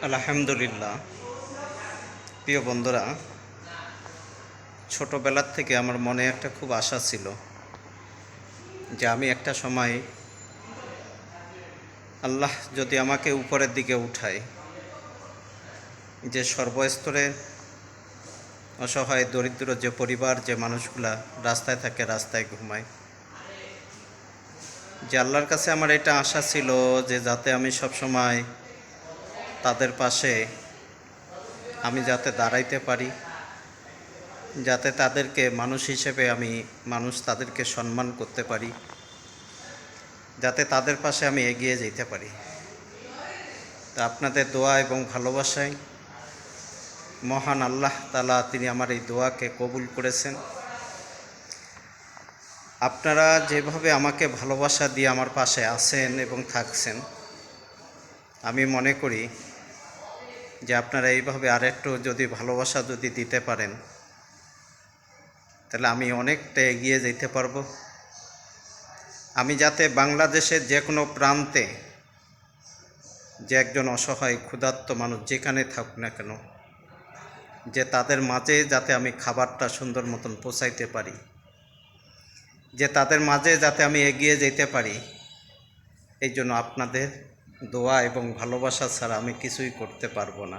আলহামদুলিল্লাহ। প্রিয় বন্ধুরা, ছোটোবেলার থেকে আমার মনে একটা খুব আশা ছিল যে আমি একটা সময় আল্লাহ যদি আমাকে উপরের দিকে উঠায়, যে সর্বস্তরের অসহায় দরিদ্র যে পরিবার, যে মানুষগুলা রাস্তায় থাকে, রাস্তায় ঘুমায়, যে আল্লাহর কাছে আমার এটা আশা ছিল যে যাতে আমি সবসময় তাদের পাশে আমি যাতে দাঁড়াইতে পারি, যাতে তাদেরকে মানুষ হিসেবে মানুষ তাদেরকে সম্মান করতে পারি, যাতে তাদের পাশে আমি এগিয়ে যেতে পারি। তা আপনাদের দোয়া এবং ভালোবাসায় মহান আল্লাহ তাআলা তিনি আমার এই দোয়াকে কবুল করেছেন। আপনারা যেভাবে আমাকে ভালোবাসা দিয়ে আমার পাশে আছেন এবং থাকছেন, আমি মনে করি যে আপনারা এইভাবে আরেকটু যদি ভালোবাসা যদি দিতে পারেন, তাহলে আমি অনেকটা এগিয়ে যেতে পারবো। আমি যাতে বাংলাদেশের যে কোনো প্রান্তে যে একজন অসহায় ক্ষুধার্ত মানুষ যেখানে থাকুক না কেন, যে তাদের মাঝে যাতে আমি খাবারটা সুন্দর মতন পৌঁছাইতে পারি, যে তাদের মাঝে যাতে আমি এগিয়ে যেতে পারি, এই জন্য আপনাদের দোয়া এবং ভালোবাসা ছাড়া আমি কিছুই করতে পারবো না।